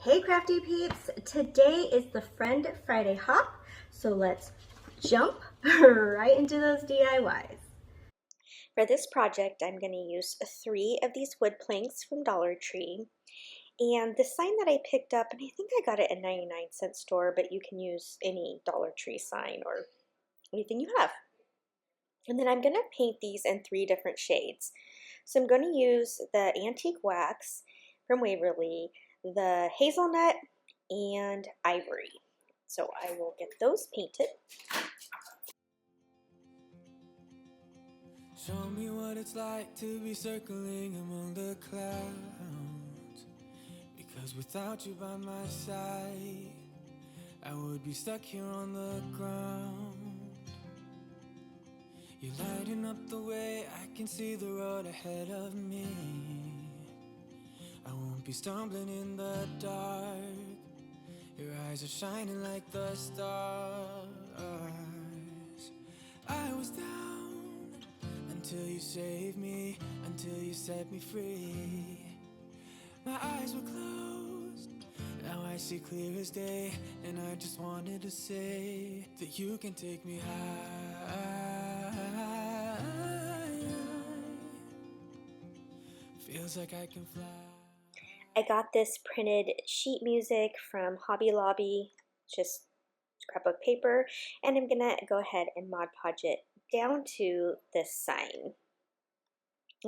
Hey Crafty Peeps! Today is the Friend Friday hop, so let's jump right into those DIYs. For this project, I'm going to use 3 of these wood planks from Dollar Tree. And the sign that I picked up, and I think I got it at a 99-cent store, but you can use any Dollar Tree sign or anything you have. And then I'm going to paint these in 3 different shades. So I'm going to use the Antique Wax from Waverly, the Hazelnut, and Ivory. So I will get those painted. Show me what it's like to be circling among the clouds. Because without you by my side, I would be stuck here on the ground. You're lighting up the way, I can see the road ahead of me. I won't be stumbling in the dark. Your eyes are shining like the stars. I was down until you saved me, until you set me free. My eyes were closed, now I see clear as day. And I just wanted to say that you can take me high. Feels like I can fly. I got this printed sheet music from Hobby Lobby, just scrapbook paper, and I'm gonna go ahead and Mod Podge it down to this sign.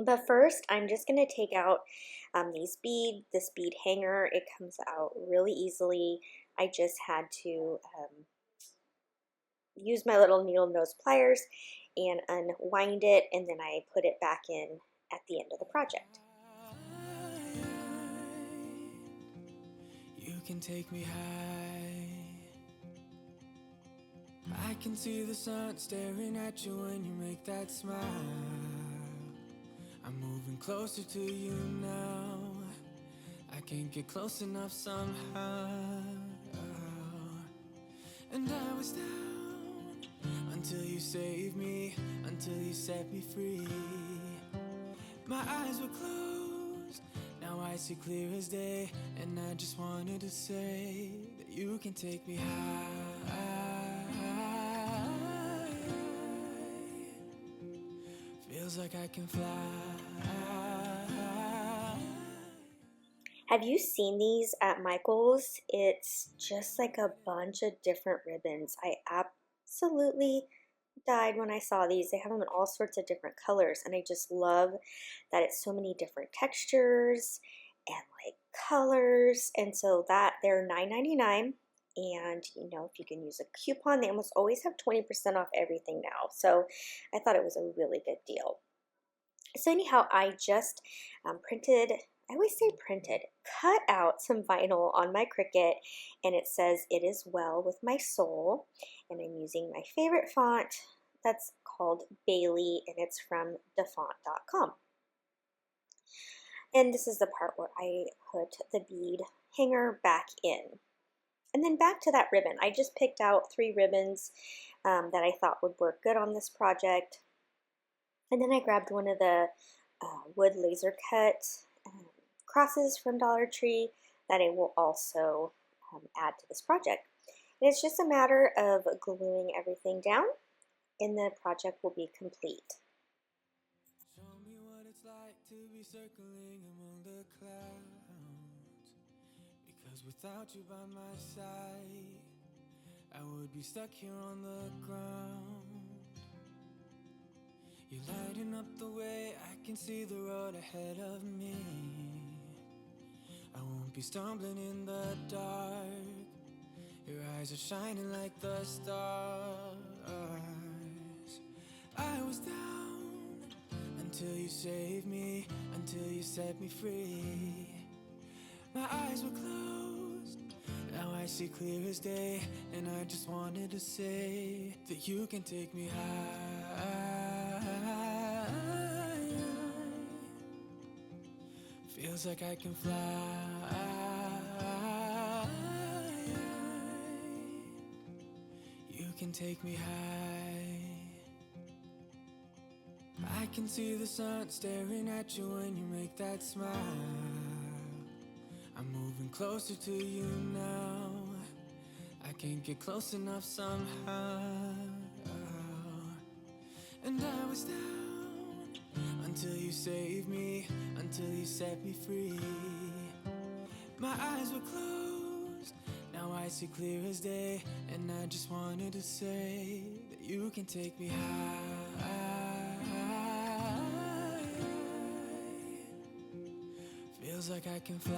But first, I'm just gonna take out this bead hanger. It comes out really easily. I just had to use my little needle nose pliers and unwind it, and then I put it back in at the end of the project. You can take me high. I can see the sun staring at you when you make that smile. I'm moving closer to you now. I can't get close enough somehow. And I was down until you saved me, until you set me free. My eyes were closed, now I see clear as day. And I just wanted to say that you can take me high. Feels like I can fly. Have you seen these at Michael's? It's just like a bunch of different ribbons. I absolutely died when I saw these. They have them in all sorts of different colors, and I just love that it's so many different textures and like colors. And so that they're $9.99, and you know, if you can use a coupon, they almost always have 20% off everything now. So I thought it was a really good deal. So anyhow, I just printed, I always say printed, cut out some vinyl on my Cricut, and it says "It is well with my soul," and I'm using my favorite font that's called Bailey, and it's from defont.com. And this is the part where I put the bead hanger back in. And then back to that ribbon. I just picked out 3 ribbons that I thought would work good on this project. And then I grabbed one of the wood laser cut crosses from Dollar Tree that I will also add to this project. And it's just a matter of gluing everything down, and the project will be complete. Show me what it's like to be circling among the clouds. Because without you by my side, I would be stuck here on the ground. You're lighting up the way, I can see the road ahead of me. I won't be stumbling in the dark. Your eyes are shining like the stars. I was down until you saved me, until you set me free. My eyes were closed, now I see clear as day. And I just wanted to say that you can take me high. Feels like I can fly. You can take me high. I can see the sun staring at you when you make that smile. I'm moving closer to you now. I can't get close enough somehow. And I was down until you saved me, until you set me free. My eyes were closed, now I see clear as day. And I just wanted to say that you can take me high. Feels like I can fly.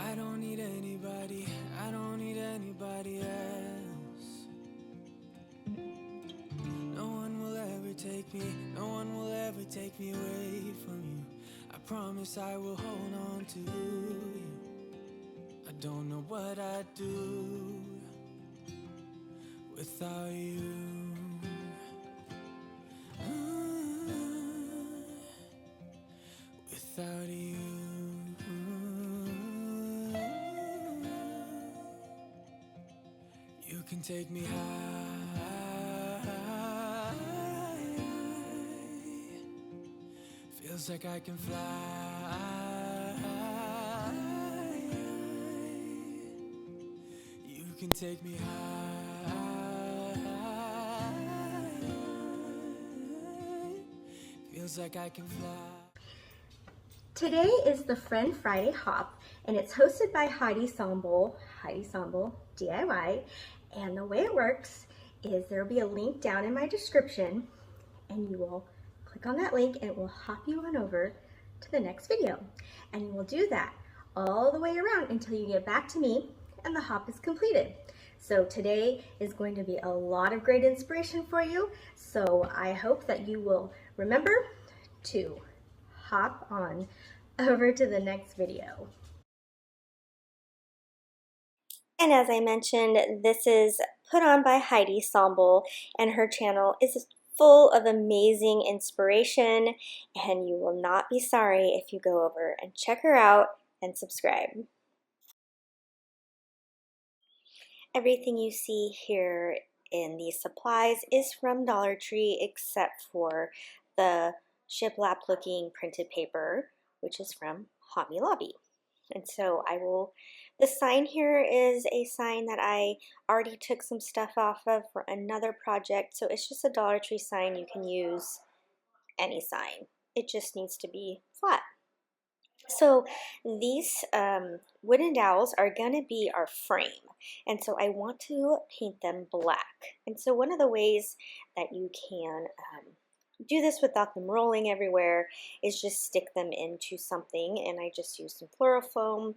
I don't need anybody, I don't need anybody else. No one will ever take me, no one will ever take me away from you. I promise I will hold on to you. I don't know what I'd do without you. Without you. You can take me high. Feels like I can fly. You can take me high. Feels like I can fly. Today is the Friend Friday Hop, and it's hosted by Heidi Sonboul DIY. And the way it works is there will be a link down in my description, and you will click on that link and it will hop you on over to the next video. And you will do that all the way around until you get back to me and the hop is completed. So today is going to be a lot of great inspiration for you. So I hope that you will remember to hop on over to the next video. And as I mentioned, this is put on by Heidi Sonboul, and her channel is full of amazing inspiration, and you will not be sorry if you go over and check her out and subscribe. Everything you see here in these supplies is from Dollar Tree except for the shiplap looking printed paper, which is from Hobby Lobby. And so the sign here is a sign that I already took some stuff off of for another project. So it's just a Dollar Tree sign. You can use any sign. It just needs to be flat. So these wooden dowels are going to be our frame. And so I want to paint them black. And so one of the ways that you can do this without them rolling everywhere is just stick them into something. And I just used some fluorofoam,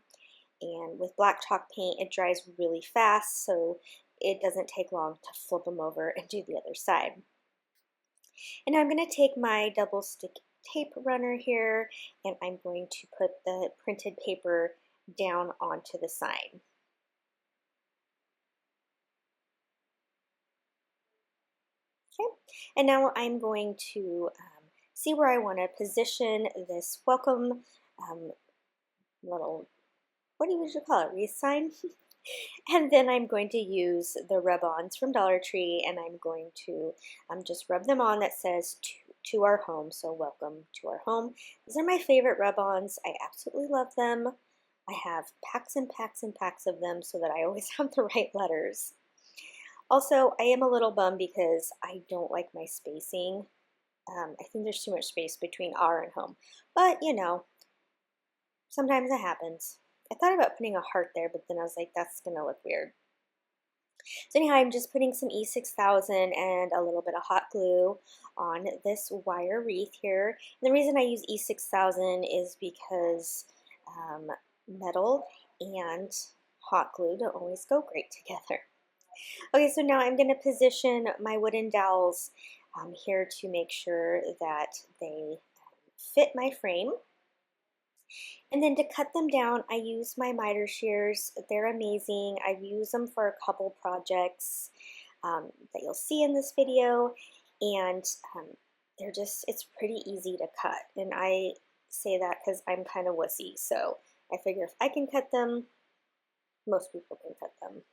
and with black chalk paint it dries really fast, so it doesn't take long to flip them over and do the other side. And I'm going to take my double stick tape runner here, and I'm going to put the printed paper down onto the sign. Okay, and now I'm going to see where I want to position this welcome little, what would you call it, wreath sign? And then I'm going to use the rub-ons from Dollar Tree, and I'm going to just rub them on that says to our home, so welcome to our home. These are my favorite rub-ons. I absolutely love them. I have packs and packs and packs of them so that I always have the right letters. Also, I am a little bummed because I don't like my spacing. I think there's too much space between our and home, but you know, sometimes it happens. I thought about putting a heart there, but then I was like, that's gonna look weird. So anyhow, I'm just putting some E6000 and a little bit of hot glue on this wire wreath here. And the reason I use E6000 is because metal and hot glue don't always go great together. Okay, so now I'm going to position my wooden dowels here to make sure that they fit my frame. And then to cut them down, I use my miter shears. They're amazing. I've used them for a couple projects that you'll see in this video, and they're just, it's pretty easy to cut. And I say that because I'm kind of wussy, so I figure if I can cut them, most people can cut them.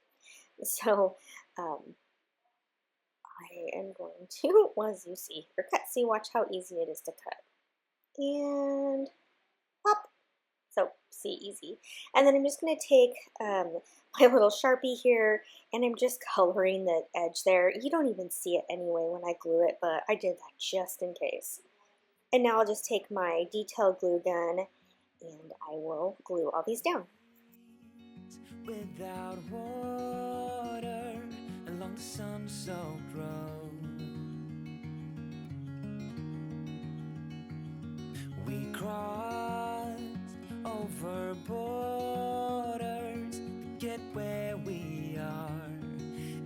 So I am going to, well, as you see, or cut, see, watch how easy it is to cut. And pop. So, see, easy. And then I'm just going to take my little Sharpie here, and I'm just coloring the edge there. You don't even see it anyway when I glue it, but I did that just in case. And now I'll just take my detail glue gun, and I will glue all these down. Without water along the sun-soaked road, we crossed over borders to get where we are,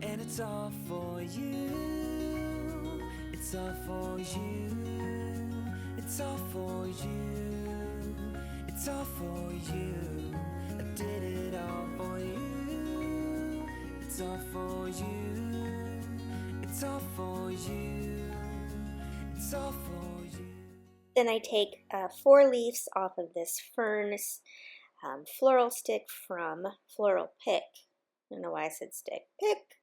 and it's all for you, it's all for you, it's all for you, it's all for you. I did it all for you. It's all for you. It's all for you. It's all for you. Then I take 4 leaves off of this ferns floral stick from Floral Pick. I don't know why I said stick. Pick.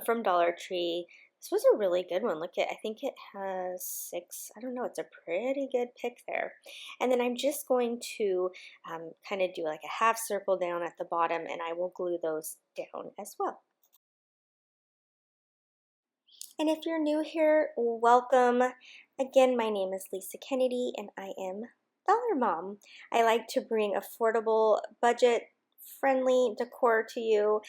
From Dollar Tree. This was a really good one. Look at, I think it has 6. I don't know. It's a pretty good pick there. And then I'm just going to kind of do like a half circle down at the bottom, and I will glue those down as well. And if you're new here, welcome. Again, my name is Lisa Kennedy, and I am Dollar Mom. I like to bring affordable, budget-friendly decor to you,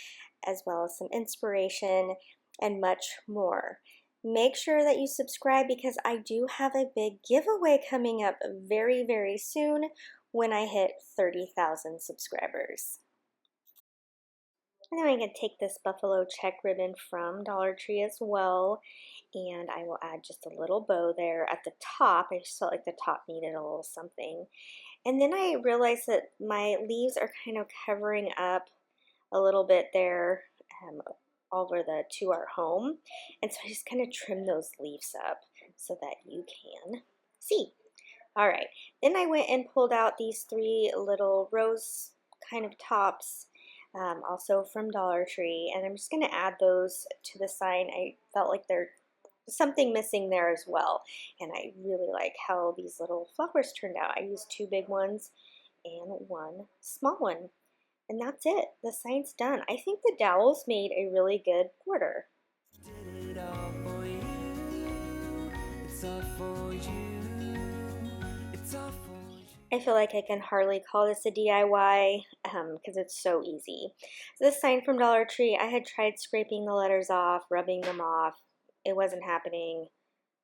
as well as some inspiration and much more. Make sure that you subscribe because I do have a big giveaway coming up very, very soon when I hit 30,000 subscribers. And then I'm going to take this buffalo check ribbon from Dollar Tree as well, and I will add just a little bow there at the top. I just felt like the top needed a little something. And then I realized that my leaves are kind of covering up a little bit there over the To Our Home, and so I just kind of trim those leaves up so that you can see. All right, then I went and pulled out these 3 little rose kind of tops, also from Dollar Tree, and I'm just going to add those to the sign. I felt like there's something missing there as well, and I really like how these little flowers turned out. I used 2 big ones and 1 small one. And that's it. The sign's done. I think the dowels made a really good border. Did it all for you. It's all for you. It's all for you. I feel like I can hardly call this a DIY because it's so easy. So this sign from Dollar Tree, I had tried scraping the letters off, rubbing them off. It wasn't happening.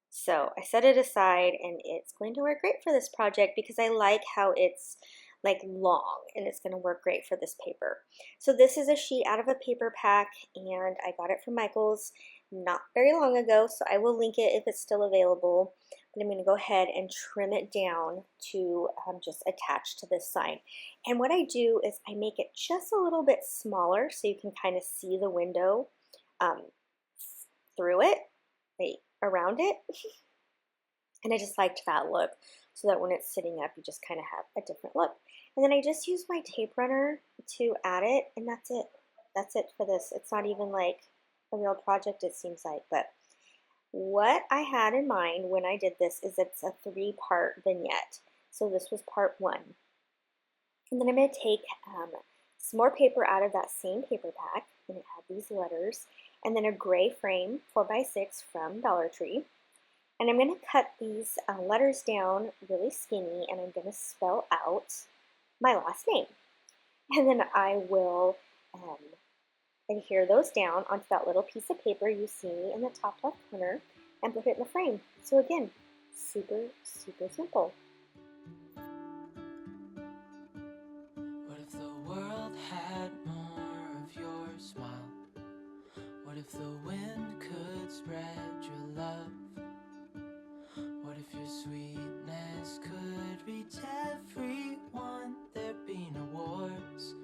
So I set it aside, and it's going to work great for this project because I like how it's like long, and it's going to work great for this paper. So this is a sheet out of a paper pack, and I got it from Michael's not very long ago, so I will link it if it's still available. But I'm going to go ahead and trim it down to just attach to this sign. And what I do is I make it just a little bit smaller so you can kind of see the window through it, around it. And I just liked that look, so that when it's sitting up, you just kind of have a different look. And then I just use my tape runner to add it, and that's it. That's it for this. It's not even like a real project, it seems like. But what I had in mind when I did this is it's a 3-part vignette. So this was part 1. And then I'm going to take some more paper out of that same paper pack, and it had these letters, and then a gray frame 4x6 from Dollar Tree. And I'm going to cut these letters down really skinny, and I'm going to spell out my last name. And then I will adhere those down onto that little piece of paper you see in the top left corner and put it in the frame. So again, super, super simple. What if the world had more of your smile? What if the wind could spread your love? What if your sweetness could reach everyone? There'd be no wars.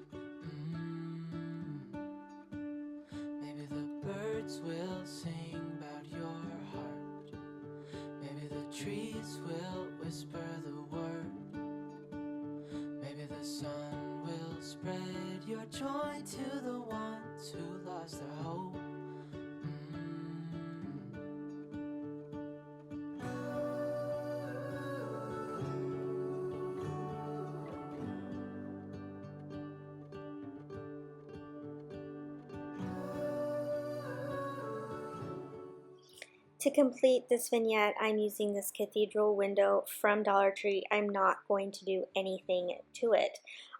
Maybe the birds will sing about your heart. Maybe the trees will whisper the word. Maybe the sun will spread your joy to the ones who lost their hope. To complete this vignette, I'm using this cathedral window from Dollar Tree. I'm not going to do anything to it.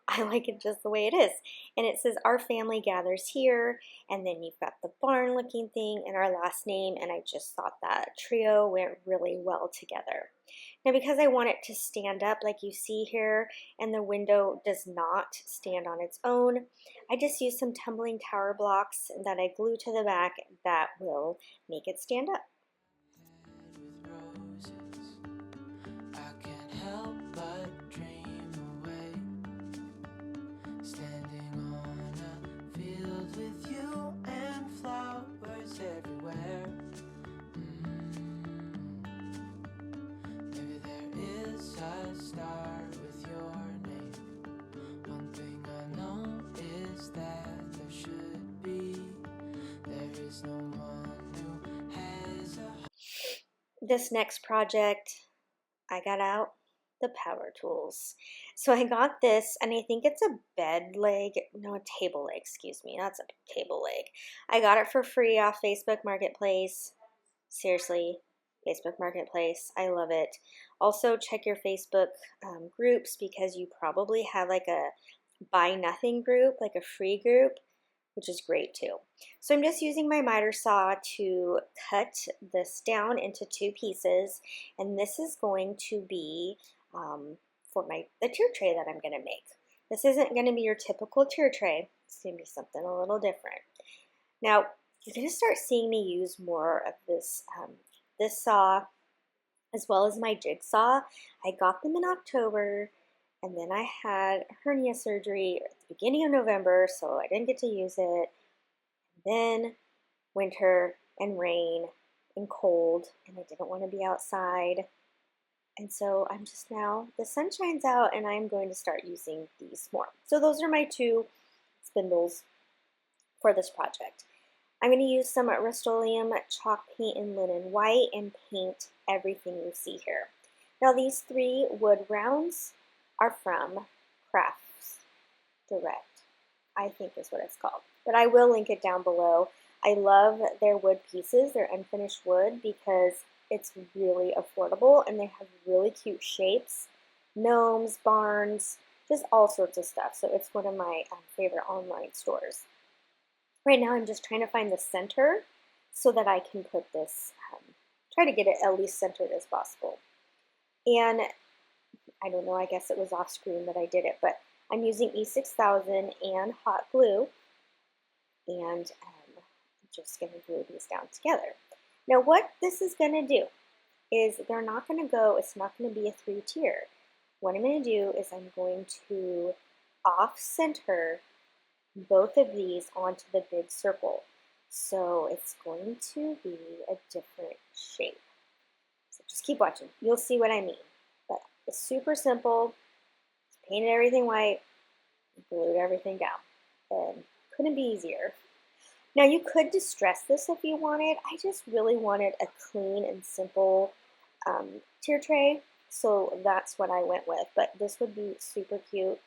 I like it just the way it is. And it says our family gathers here, and then you've got the barn looking thing and our last name, and I just thought that trio went really well together. Now because I want it to stand up like you see here, and the window does not stand on its own, I just use some tumbling tower blocks that I glue to the back that will make it stand up. This next project, I got out the power tools. So I got this, and I think it's a bed leg, no, a table leg, excuse me, that's a table leg. I got it for free off Facebook Marketplace. Seriously, Facebook Marketplace, I love it. Also check your Facebook groups, because you probably have like a buy nothing group, like a free group, which is great too. So I'm just using my miter saw to cut this down into 2 pieces, and this is going to be for the tier tray that I'm going to make. This isn't going to be your typical tier tray. It's going to be something a little different. Now, you're going to start seeing me use more of this, this saw, as well as my jigsaw. I got them in October, and then I had hernia surgery at the beginning of November, so I didn't get to use it. Then winter and rain and cold, and I didn't want to be outside. And so I'm just now, the sun shines out, and I'm going to start using these more. So those are my 2 spindles for this project. I'm going to use some Rust-Oleum chalk paint in linen white and paint everything you see here. Now these 3 wood rounds are from Crafts Direct, I think is what it's called. But I will link it down below. I love their wood pieces, their unfinished wood, because it's really affordable and they have really cute shapes. Gnomes, barns, just all sorts of stuff. So it's one of my favorite online stores. Right now I'm just trying to find the center so that I can put this, try to get it at least centered as possible. And I don't know, I guess it was off screen that I did it, but I'm using E6000 and hot glue, and I'm just going to glue these down together. Now what this is going to do is they're not going to go, it's not going to be a 3-tier. What I'm going to do is I'm going to off-center both of these onto the big circle. So it's going to be a different shape. So just keep watching. You'll see what I mean. But it's super simple. Painted everything white, glued everything down. And couldn't be easier. Now you could distress this if you wanted. I just really wanted a clean and simple tier tray. So that's what I went with. But this would be super cute.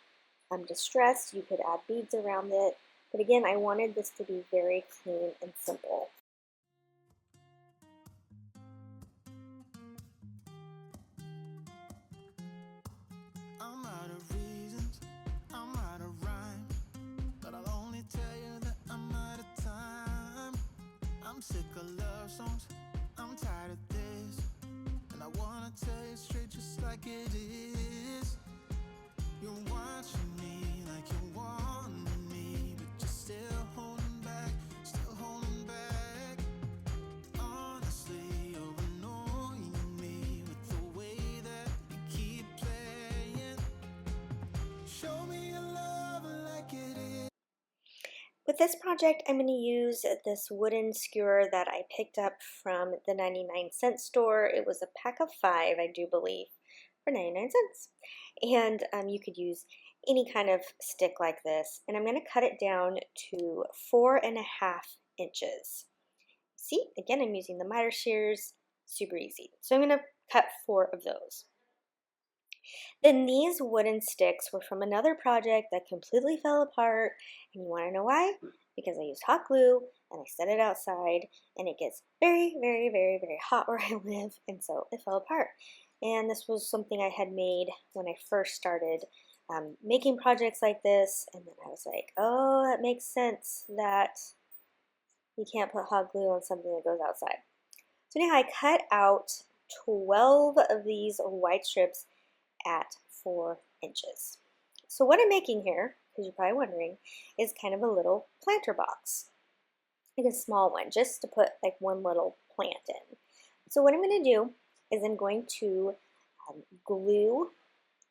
Distressed, you could add beads around it, but again, I wanted this to be very clean and simple. I'm out of reasons, I'm out of rhyme, but I'll only tell you that I'm out of time. I'm sick of love songs, I'm tired of this, and I wanna tell you straight just like it is. You're watching me like you want me, but you're still holding back, still holding back. Honestly, you're annoying me with the way that you keep playing. Show me your love like it is. With this project, I'm going to use this wooden skewer that I picked up from the 99-cent store. It was a pack of 5, I do believe, for 99 cents. And you could use any kind of stick like this. And I'm going to cut it down to 4.5 inches. See, again, I'm using the miter shears, super easy. So I'm going to cut 4 of those. Then these wooden sticks were from another project that completely fell apart. And you want to know why? Because I used hot glue and I set it outside and it gets very, very, very, very hot where I live. And so it fell apart. And this was something I had made when I first started making projects like this. And then I was like, oh, that makes sense that you can't put hot glue on something that goes outside. So now I cut out 12 of these white strips at 4 inches. So what I'm making here, because you're probably wondering, is kind of a little planter box. Like a small one, just to put like one little plant in. So what I'm going to do is I'm going to glue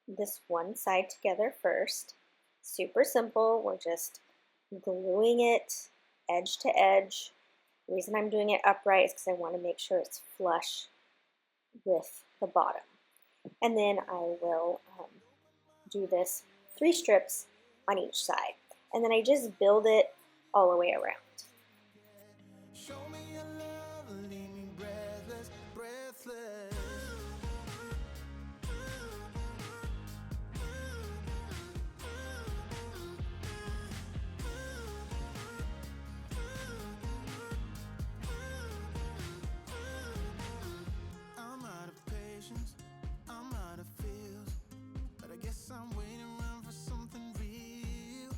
this one side together first. Super simple. We're just gluing it edge to edge. The reason I'm doing it upright is because I want to make sure it's flush with the bottom. And then I will do this 3 strips on each side. And then I just build it all the way around. Show me your love, leave me breathless, breathless. I'm out of patience, I'm out of feels, but I guess I'm waiting around for something real.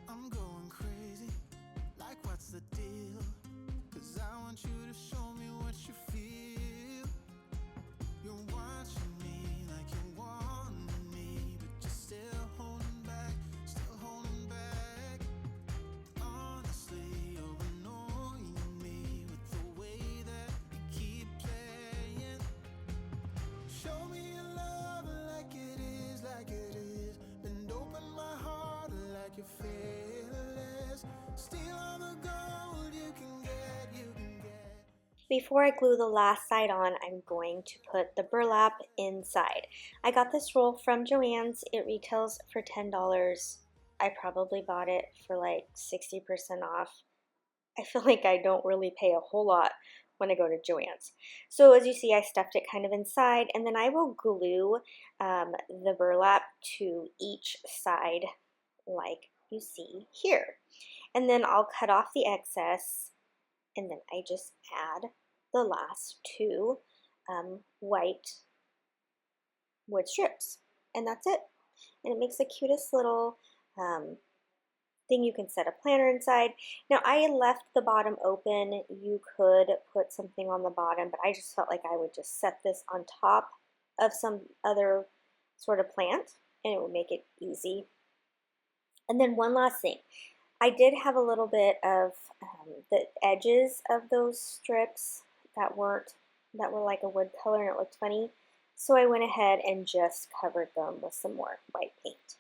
I'm going crazy, like what's the deal? 'Cause I want you to show me what you feel. You're watching me like you want me, but you're still holding back, still holding back. Honestly, you're annoying me with the way that you keep playing. Show me your love like it is, like it is. Bend open my heart like you're fearless. Steal all the gold you can get, you can get. Before I glue the last side on, I'm going to put the burlap inside. I got this roll from Joann's. It retails for $10. I probably bought it for like 60% off. I feel like I don't really pay a whole lot when I go to Joann's. So as you see, I stuffed it kind of inside, and then I will glue the burlap to each side like you see here. And then I'll cut off the excess, and then I just add the last 2 white wood strips, and that's it. And it makes the cutest little thing you can set a planter inside. Now I left the bottom open. You could put something on the bottom, but I just felt like I would just set this on top of some other sort of plant, and it would make it easy. And then one last thing. I did have a little bit of the edges of those strips that were like a wood color and it looked funny. So I went ahead and just covered them with some more white paint.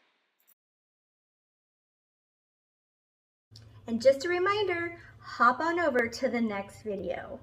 And just a reminder, hop on over to the next video.